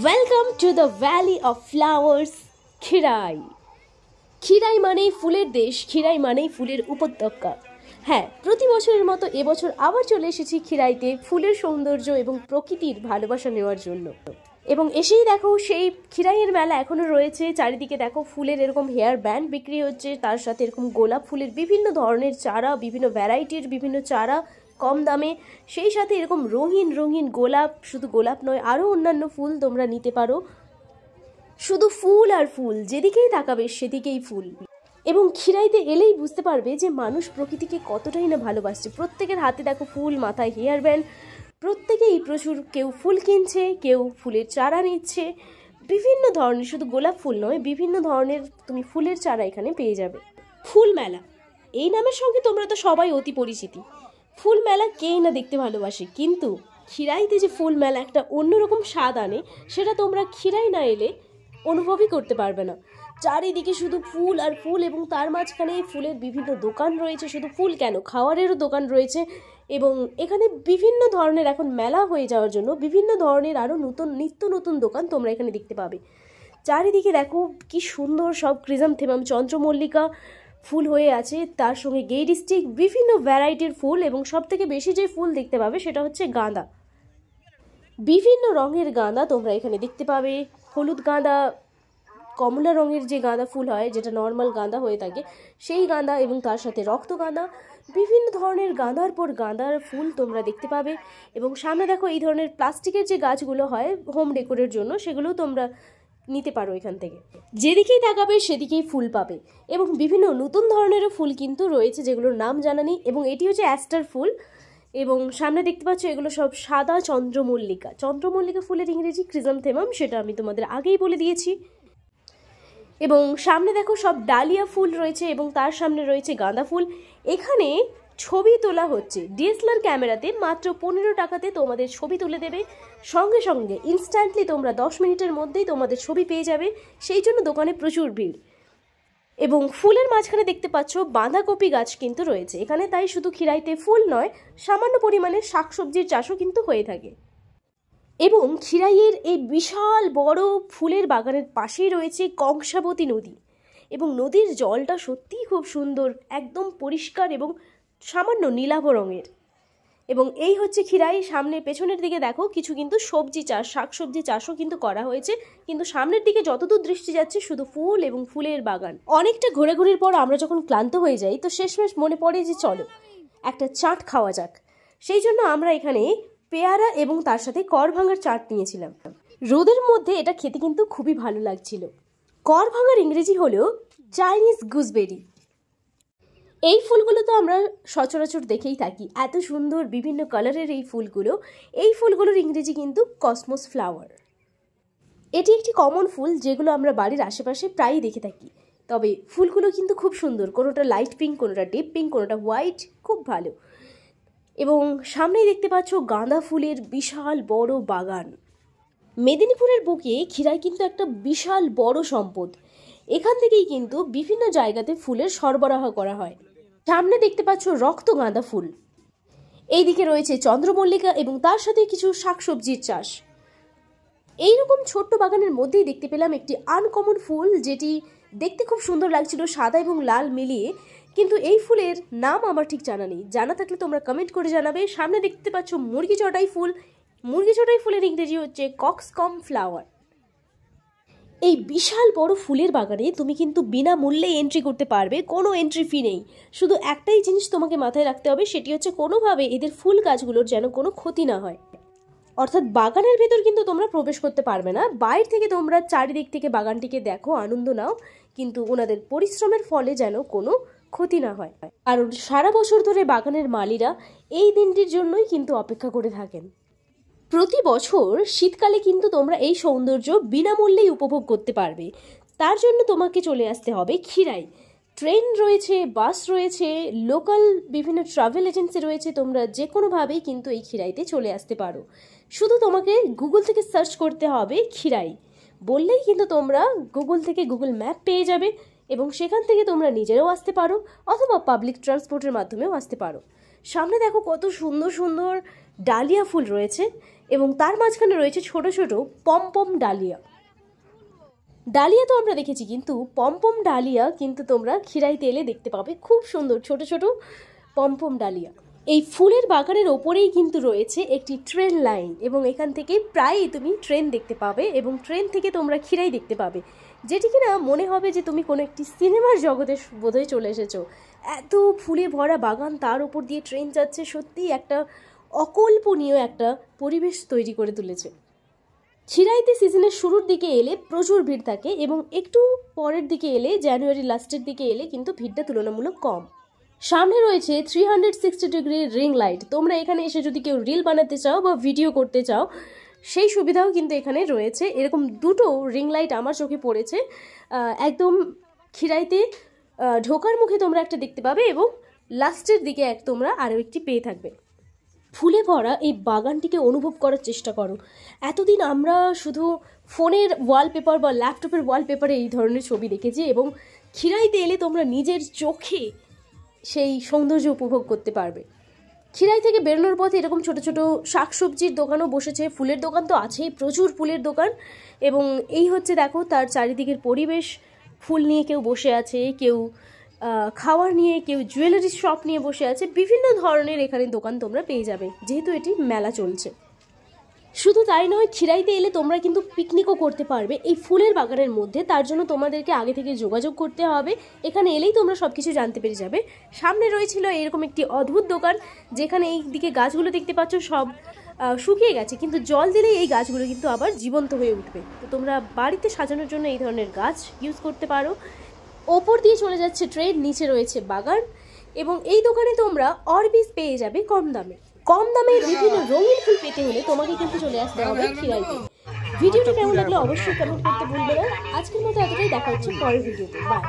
Welcome to the valley of flowers Khirai. Khirai মানেই ফুলের দেশ, খিরাই মানেই ফুলের উপত্যকা। হ্যাঁ, প্রতি বছরের মতো এবছর আবার চলে এসেছি খিরাইতে ফুলের সৌন্দর্য এবং প্রকৃতির ভালোবাসা নেওয়ার জন্য। এবং এসেই দেখো সেই খিরাইয়ের মেলা এখনও রয়েছে। চারিদিকে দেখো ফুলের এরকম হেয়ার ব্যান্ড বিক্রি হচ্ছে, তার সাথে এরকম গোলাপ ফুলের বিভিন্ন ধরনের চারা, বিভিন্ন ভ্যারাইটির বিভিন্ন চারা কম দামে, সেই সাথে এরকম রঙিন রঙিন গোলাপ, শুধু গোলাপ নয় আরও অন্যান্য ফুল তোমরা নিতে পারো। শুধু ফুল আর ফুল, যেদিকেই তাকাবে সেদিকেই ফুল। এবং খিরাইতে এলেই বুঝতে পারবে যে মানুষ প্রকৃতিকে কতটাই না ভালোবাসছে। প্রত্যেকের হাতে দেখো ফুল, মাথায় হেয়ার ব্যান্ড, প্রত্যেকেই প্রচুর, কেউ ফুল কিনছে, কেউ ফুলের চারা নিচ্ছে। বিভিন্ন ধরনের, শুধু গোলাপ ফুল নয়, বিভিন্ন ধরনের তুমি ফুলের চারা এখানে পেয়ে যাবে। ফুল মেলা এই নামের সঙ্গে তোমরা তো সবাই অতি পরিচিতি। ফুল মেলা কেই না দেখতে ভালোবাসে, কিন্তু খিরাইতে যে ফুল মেলা একটা অন্যরকম স্বাদ আনে, সেটা তোমরা খিরাই না এলে অনুভবই করতে পারবে না। চারিদিকে শুধু ফুল আর ফুল, এবং তার মাঝখানে ফুলের বিভিন্ন দোকান রয়েছে। শুধু ফুল কেন, খাওয়ারেরও দোকান রয়েছে। এবং এখানে বিভিন্ন ধরনের, এখন মেলা হয়ে যাওয়ার জন্য বিভিন্ন ধরনের আরও নিত্য নতুন দোকান তোমরা এখানে দেখতে পাবে। চারিদিকে দেখো কি সুন্দর সব ক্রিজান্থেমাম, চন্দ্রমল্লিকা ফুল হয়ে আছে, তার সঙ্গে গেইড স্টিক, বিভিন্ন ভ্যারাইটির ফুল। এবং সব থেকে বেশি যে ফুল দেখতে পাবে সেটা হচ্ছে গাঁদা। বিভিন্ন রঙের গাঁদা তোমরা এখানে দেখতে পাবে। হলুদ গাঁদা, কমলা রঙের যে গাঁদা ফুল হয়, যেটা নর্মাল গাঁদা হয়ে থাকে, সেই গাঁদা, এবং তার সাথে রক্ত গাঁদা, বিভিন্ন ধরনের গাঁদার পর গাঁদার ফুল তোমরা দেখতে পাবে। এবং সামনে দেখো এই ধরনের প্লাস্টিকের যে গাছগুলো হয় হোম ডেকোরের জন্য, সেগুলোও তোমরা নিতে পারো এখান থেকে। যেদিকেই তাকাবে সেদিকেই ফুল পাবে। এবং বিভিন্ন নতুন ধরনেরও ফুল কিন্তু রয়েছে, যেগুলোর নাম জানা নেই। এবং এটি হচ্ছে অ্যাস্টার ফুল। এবং সামনে দেখতে পাচ্ছ এগুলো সব সাদা চন্দ্রমল্লিকা। চন্দ্রমল্লিকা ফুলের ইংরেজি ক্রিজান্থেমাম, সেটা আমি তোমাদের আগেই বলে দিয়েছি। এবং সামনে দেখো সব ডালিয়া ফুল রয়েছে, এবং তার সামনে রয়েছে গাঁদা ফুল। এখানে ছবি তোলা হচ্ছে ডিএসএলআর ক্যামেরাতে, মাত্র 15 টাকাতে তোমাদের ছবি তুলে দেবে। সঙ্গে সঙ্গে ইনস্ট্যান্টলি তোমরা 10 মিনিটের মধ্যেই তোমাদের ছবি পেয়ে যাবে। সেই জন্য দোকানে প্রচুর ভিড়। এবং ফুলের মাঝখানে দেখতে পাচ্ছ বাঁধাকপি গাছ কিন্তু রয়েছে এখানে। তাই শুধু খিরাইতে ফুল নয়, সামান্য পরিমাণে শাকসবজির চাষও কিন্তু হয়ে থাকে। এবং খিরাইয়ের এই বিশাল বড় ফুলের বাগানের পাশেই রয়েছে কংসাবতী নদী। এবং নদীর জলটা সত্যিই খুব সুন্দর, একদম পরিষ্কার এবং সামান্য নীলাভ রঙের। এবং এই হচ্ছে খিরাই। সামনে পেছনের দিকে দেখো কিছু কিন্তু সবজি চাষ, শাকসবজি চাষও কিন্তু করা হয়েছে। কিন্তু সামনের দিকে যতদূর দৃষ্টি যাচ্ছে শুধু ফুল এবং ফুলের বাগান। অনেকটা ঘোরাঘুরির পর আমরা যখন ক্লান্ত হয়ে যাই, তো শেষমেশ মনে পড়ে যে চলো একটা চাট খাওয়া যাক। সেই জন্য আমরা এখানে পেয়ারা এবং তার সাথে কর ভাঙার চাট নিয়েছিলাম। রোদের মধ্যে এটা খেতে কিন্তু খুবই ভালো লাগছিল। কর ভাঙার ইংরেজি হলো চাইনিজ গুজবেরি। এই ফুলগুলো তো আমরা সচরাচর দেখেই থাকি, এত সুন্দর বিভিন্ন কালারের এই ফুলগুলো। এই ফুলগুলোর ইংরেজি কিন্তু কসমস ফ্লাওয়ার। এটি একটি কমন ফুল, যেগুলো আমরা বাড়ির আশেপাশে প্রায়ই দেখে থাকি। তবে ফুলগুলো কিন্তু খুব সুন্দর, কোনোটা লাইট পিঙ্ক, কোনোটা ডিপ পিঙ্ক, কোনোটা হোয়াইট, খুব ভালো। এবং সামনেই দেখতে পাচ্ছ গাঁদা ফুলের বিশাল বড় বাগান। মেদিনীপুরের বুকে খিরাই কিন্তু একটা বিশাল বড় সম্পদ। এখান থেকেই কিন্তু বিভিন্ন জায়গাতে ফুলের সরবরাহ করা হয়। সামনে দেখতে পাচ্ছ রক্ত গাঁদা ফুল, এইদিকে রয়েছে চন্দ্রমল্লিকা, এবং তার সাথে কিছু শাকসবজির চাষ। এইরকম ছোট্ট বাগানের মধ্যেই দেখতে পেলাম একটি আনকমন ফুল, যেটি দেখতে খুব সুন্দর লাগছিল, সাদা এবং লাল মিলিয়ে। কিন্তু এই ফুলের নাম আমার ঠিক জানা নেই, জানা থাকলে তোমরা কমেন্ট করে জানাবে। সামনে দেখতে পাচ্ছ মুরগি চটাই ফুল। মুরগি চটাই ফুলের ইংরেজি হচ্ছে কক্সকম ফ্লাওয়ার। এই বিশাল বড় ফুলের বাগানে তুমি কিন্তু বিনামূল্যে এন্ট্রি করতে পারবে, কোনো এন্ট্রি ফি নেই। শুধু একটাই জিনিস তোমাকে মাথায় রাখতে হবে, সেটি হচ্ছে কোনোভাবে এদের ফুল গাছগুলোর যেন কোনো ক্ষতি না হয়। অর্থাৎ বাগানের ভেতর কিন্তু তোমরা প্রবেশ করতে পারবে না, বাইরে থেকে তোমরা চারিদিক থেকে বাগানটিকে দেখো, আনন্দ নাও, কিন্তু ওনাদের পরিশ্রমের ফলে যেন কোনো ক্ষতি না হয়। আর সারা বছর ধরে বাগানের মালিরা এই দিনটির জন্যই কিন্তু অপেক্ষা করে থাকেন। প্রতি বছর শীতকালে কিন্তু তোমরা এই সৌন্দর্য বিনামূল্যেই উপভোগ করতে পারবে। তার জন্য তোমাকে চলে আসতে হবে খিরাই। ট্রেন রয়েছে, বাস রয়েছে, লোকাল বিভিন্ন ট্রাভেল এজেন্সি রয়েছে, তোমরা যে কোনোভাবেই কিন্তু এই খিরাইতে চলে আসতে পারো। শুধু তোমাকে গুগল থেকে সার্চ করতে হবে খিরাই, বললেই কিন্তু তোমরা গুগল থেকে গুগল ম্যাপ পেয়ে যাবে। এবং সেখান থেকে তোমরা নিজেরাও আসতে পারো, অথবা পাবলিক ট্রান্সপোর্টের মাধ্যমেও আসতে পারো। সামনে দেখো কত সুন্দর সুন্দর ডালিয়া ফুল রয়েছে। এবং তার মাঝখানে রয়েছে ছোট ছোট পমপম ডালিয়া। ডালিয়া তো আমরা দেখেছি, কিন্তু পমপম ডালিয়া কিন্তু তোমরা খিরাইতে এলে দেখতে পাবে, খুব সুন্দর ছোট ছোট পমপম ডালিয়া। এই ফুলের বাগানের ওপরেই কিন্তু রয়েছে একটি ট্রেন লাইন, এবং এখান থেকে প্রায়ই তুমি ট্রেন দেখতে পাবে, এবং ট্রেন থেকে তোমরা খিরাই দেখতে পাবে, যেটি কিনা মনে হবে যে তুমি কোনো একটি সিনেমার জগতে বোধহয় চলে এসেছো। এত ফুলে ভরা বাগান, তার উপর দিয়ে ট্রেন যাচ্ছে, সত্যিই একটা অকল্পনীয় একটা পরিবেশ তৈরি করে তুলেছে। খিরাইতে সিজনের শুরুর দিকে এলে প্রচুর ভিড় থাকে, এবং একটু পরের দিকে এলে, জানুয়ারি লাস্টের দিকে এলে কিন্তু ভিড়টা তুলনামূলক কম। সামনে রয়েছে 360 ডিগ্রি রিং লাইট। তোমরা এখানে এসে যদি কেউ রিল বানাতে চাও বা ভিডিও করতে চাও, সেই সুবিধাও কিন্তু এখানে রয়েছে। এরকম দুটো রিং লাইট আমার চোখে পড়েছে, একদম খিরাইতে ঢোকার মুখে তোমরা একটা দেখতে পাবে, এবং লাস্টের দিকে তোমরা আরও একটি পেয়ে থাকবে। ফুলে ভরা এই বাগানটিকে অনুভব করার চেষ্টা করো। এতদিন আমরা শুধু ফোনের ওয়ালপেপার বা ল্যাপটপের ওয়ালপেপারে এই ধরনের ছবি দেখেছি, এবং খিরাইতে এলে তোমরা নিজের চোখে সেই সৌন্দর্য উপভোগ করতে পারবে। খিরাই থেকে বেরোনোর পথে এরকম ছোট ছোট শাকসবজির দোকানও বসেছে, ফুলের দোকান তো আছেই, প্রচুর ফুলের দোকান। এবং এই হচ্ছে দেখো তার চারিদিকের পরিবেশ, ফুল নিয়ে কেউ বসে আছে, কেউ খাওয়ার নিয়ে, কেউ জুয়েলারি শপ নিয়ে বসে আছে। বিভিন্ন ধরনের এখানে দোকান তোমরা পেয়ে যাবে, যেহেতু এটি মেলা চলছে। শুধু তাই নয়, খিরাইতে এলে তোমরা কিন্তু পিকনিকও করতে পারবে এই ফুলের বাগানের মধ্যে। তার জন্য তোমাদেরকে আগে থেকে যোগাযোগ করতে হবে, এখানে এলেই তোমরা সব কিছু জানতে পেরে যাবে। সামনে রয়েছিল এরকম একটি অদ্ভুত দোকান, যেখানে এই দিকে গাছগুলো দেখতে পাচ্ছ সব শুকিয়ে গেছে, কিন্তু জল দিলেই এই গাছগুলো কিন্তু আবার জীবন্ত হয়ে উঠবে। তো তোমরা বাড়িতে সাজানোর জন্য এই ধরনের গাছ ইউজ করতে পারো। ওপর দিয়ে চলে যাচ্ছে ট্রেন, নিচে রয়েছে বাগান, এবং এই দোকানে তোমরা অরবিস পেয়ে যাবে কম দামে। কম দামে বিভিন্ন রঙিন ফুল পেতে হলে তোমাকে কিন্তু চলে আসতে হবে খিরাইতে। ভিডিওটি কেমন লাগলো অবশ্যই কমেন্ট করতে ভুলবে না। আজকের মতো এতটাই, দেখা হচ্ছে পরের ভিডিওতে। বাই।